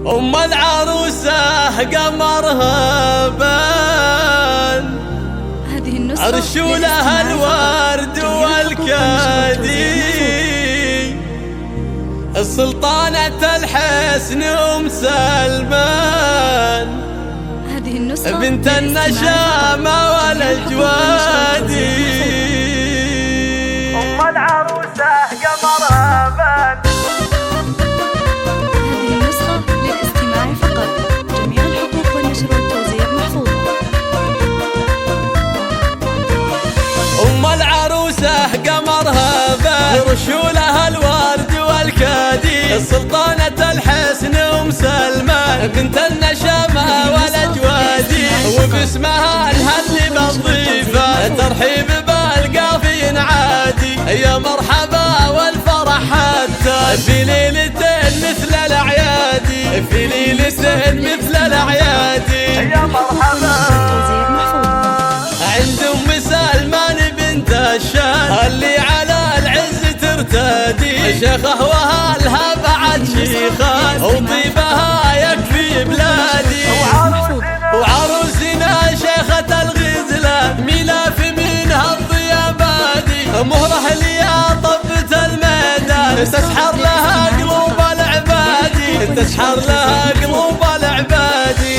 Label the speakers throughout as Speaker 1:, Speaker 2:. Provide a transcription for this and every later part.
Speaker 1: أم العروسة قمرها بان، عرش لها الورد والكادي، السلطانة الحسن أم سلمان، بنت النشامة والأجوادي. أم العروسة قمرها بان.
Speaker 2: هذه النسخة للاستماع فقط، جميع الحقوق والنشر والتوزيع محفوظة.
Speaker 1: أم العروسة قمرها بان، رشولها الورد والكادي، السلطانة الحسن أم سلمان، بنت النشامة والأجوادي، وباسمها الهل بالضيفة، ترحيب بالقافي عادي، يا مرحبا والفرح حتى في ليلة مثل الأعياد، في ليلة مثل الأعياد، يا مرحبا عند أم سلمان بنت الشان، اللي على العز ترتدي، شيخه وهالها بعد شيخان، وطيبها يكفي بلادي. وعروسنا شيخة الغزلان، ميلاف منها الضيابادي، مهره ليا طبة الميدان، تسحر لها قلوب العبادي، تسحر لها قلوب العبادي.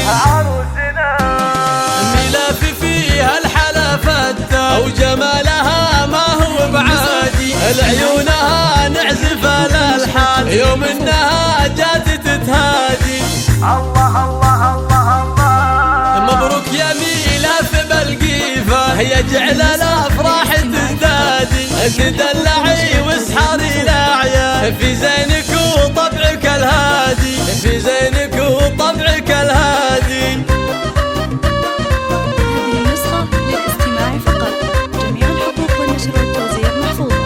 Speaker 1: ميلاف فيها الحلفة وجمالها ما هو بعادي، لعيونها نعزف الألحان، يوم انها جات تتهادي. الله الله الله الله، مبروك يا ميلاف بالقيفة، يجعل الأفراح تزدادي، تدلعي واسحري الأعياد، في زينك وطبعك الهادي، في زينك وطبعك الهادي.
Speaker 2: هذه النسخة للاستماع فقط، جميع الحقوق والنشر والتوزيع محفوظة.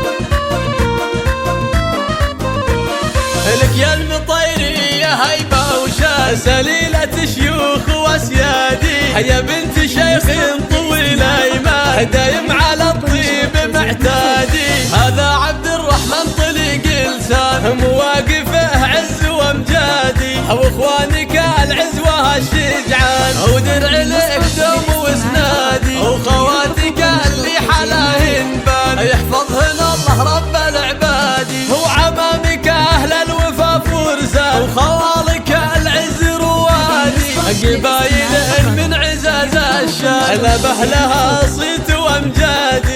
Speaker 1: لك يا المطيرية هيبة وشان، سليلة شيوخ واسيادي، يا بنت شيخ طويل ايمان، دايم على الطيب معتادي، هذا عبد الرحمن طليق لسان، مواقفه عز وامجادي، واخوانك العزوة الشجعان، ودرع لك دوم واسنادي، وخواتك اللي حلاهن بان، يحفظهن الله رب العبادي، وعمامك اهل الوفا فرسان، وخوالك العز روادي، قبايل من عزاز الشام، لبه لها صيت وامجادي.